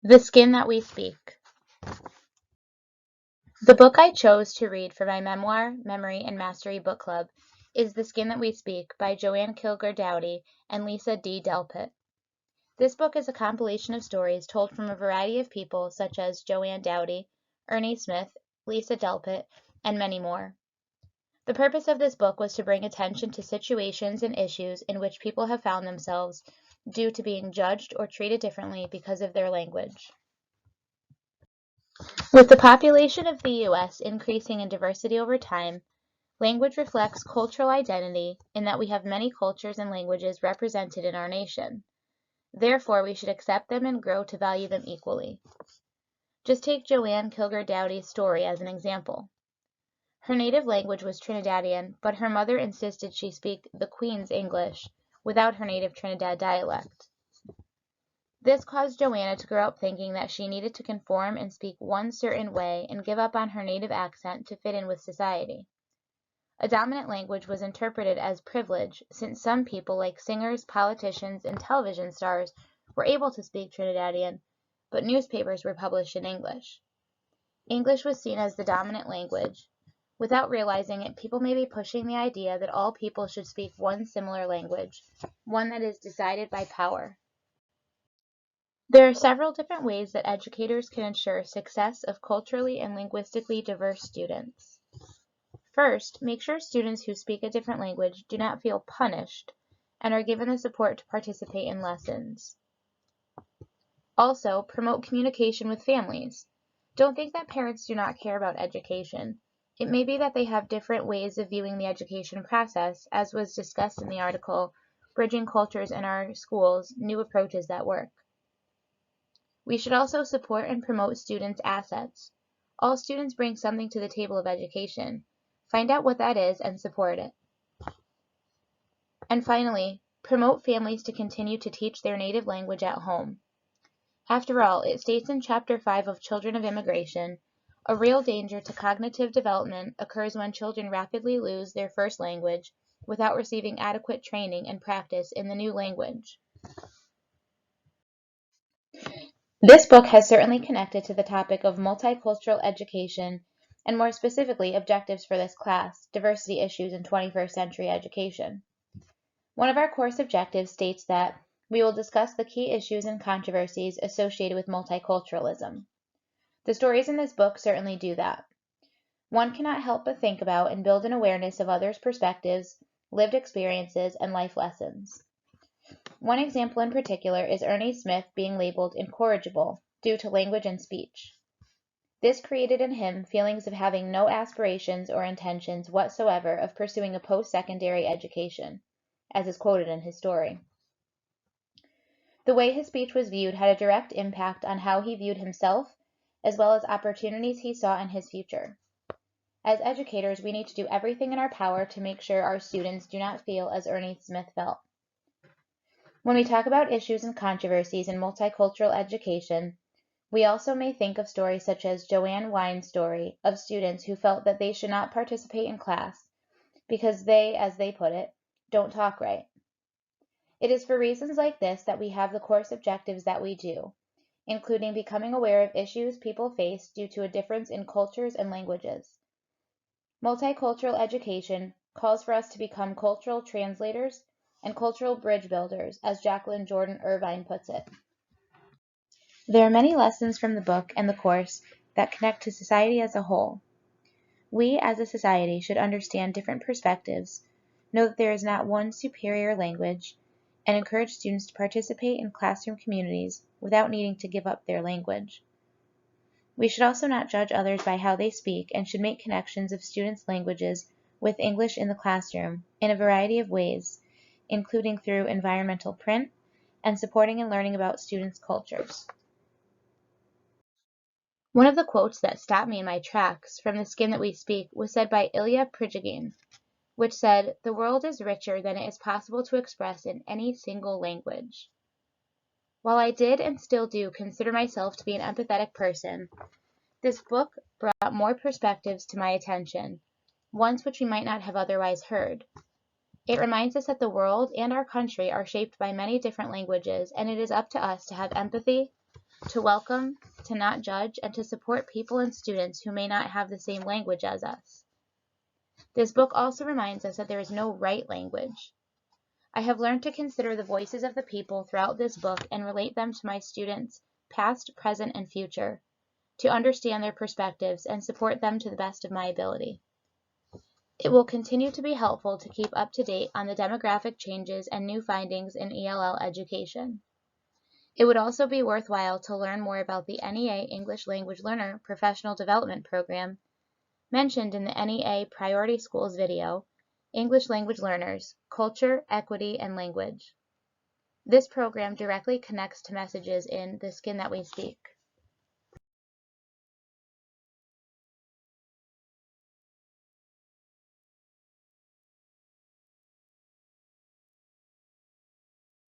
The Skin That We Speak. The book I chose to read for my Memoir, Memory, and Mastery book club is The Skin That We Speak by Joanne Kilgour Dowdy and Lisa D. Delpit. This book is a compilation of stories told from a variety of people such as Joanne Dowdy, Ernie Smith, Lisa Delpit, and many more. The purpose of this book was to bring attention to situations and issues in which people have found themselves due to being judged or treated differently because of their language. With the population of the U.S. increasing in diversity over time, language reflects cultural identity in that we have many cultures and languages represented in our nation. Therefore, we should accept them and grow to value them equally. Just take Joanne Kilgour Dowdy's story as an example. Her native language was Trinidadian, but her mother insisted she speak the Queen's English without her native Trinidad dialect. This caused Joanna to grow up thinking that she needed to conform and speak one certain way and give up on her native accent to fit in with society. A dominant language was interpreted as privilege, since some people, like singers, politicians, and television stars, were able to speak Trinidadian, but newspapers were published in English. English was seen as the dominant language. Without realizing it, people may be pushing the idea that all people should speak one similar language, one that is decided by power. There are several different ways that educators can ensure success of culturally and linguistically diverse students. First, make sure students who speak a different language do not feel punished and are given the support to participate in lessons. Also, promote communication with families. Don't think that parents do not care about education. It may be that they have different ways of viewing the education process, as was discussed in the article, Bridging Cultures in Our Schools, New Approaches That Work. We should also support and promote students' assets. All students bring something to the table of education. Find out what that is and support it. And finally, promote families to continue to teach their native language at home. After all, it states in Chapter 5 of Children of Immigration, a real danger to cognitive development occurs when children rapidly lose their first language without receiving adequate training and practice in the new language. This book has certainly connected to the topic of multicultural education, and more specifically, objectives for this class, diversity issues in 21st century education. One of our course objectives states that we will discuss the key issues and controversies associated with multiculturalism. The stories in this book certainly do that. One cannot help but think about and build an awareness of others' perspectives, lived experiences, and life lessons. One example in particular is Ernie Smith being labeled incorrigible due to language and speech. This created in him feelings of having no aspirations or intentions whatsoever of pursuing a post-secondary education, as is quoted in his story. The way his speech was viewed had a direct impact on how he viewed himself, as well as opportunities he saw in his future. As educators, we need to do everything in our power to make sure our students do not feel as Ernie Smith felt. When we talk about issues and controversies in multicultural education, we also may think of stories such as Joanne Wine's story of students who felt that they should not participate in class because they, as they put it, don't talk right. It is for reasons like this that we have the course objectives that we do, including becoming aware of issues people face due to a difference in cultures and languages. Multicultural education calls for us to become cultural translators and cultural bridge builders, as Jacqueline Jordan Irvine puts it. There are many lessons from the book and the course that connect to society as a whole. We, as a society, should understand different perspectives, know that there is not one superior language, and encourage students to participate in classroom communities without needing to give up their language. We should also not judge others by how they speak and should make connections of students' languages with English in the classroom in a variety of ways, including through environmental print and supporting and learning about students' cultures. One of the quotes that stopped me in my tracks from The Skin That We Speak was said by Ilya Prigogine, which said, "The world is richer than it is possible to express in any single language." While I did and still do consider myself to be an empathetic person, this book brought more perspectives to my attention, ones which we might not have otherwise heard. It reminds us that the world and our country are shaped by many different languages, and it is up to us to have empathy, to welcome, to not judge, and to support people and students who may not have the same language as us. This book also reminds us that there is no right language. I have learned to consider the voices of the people throughout this book and relate them to my students, past, present, and future, to understand their perspectives and support them to the best of my ability. It will continue to be helpful to keep up to date on the demographic changes and new findings in ELL education. It would also be worthwhile to learn more about the NEA English Language Learner Professional Development Program mentioned in the NEA Priority Schools video, English Language Learners, Culture, Equity, and Language. This program directly connects to messages in The Skin That We Speak.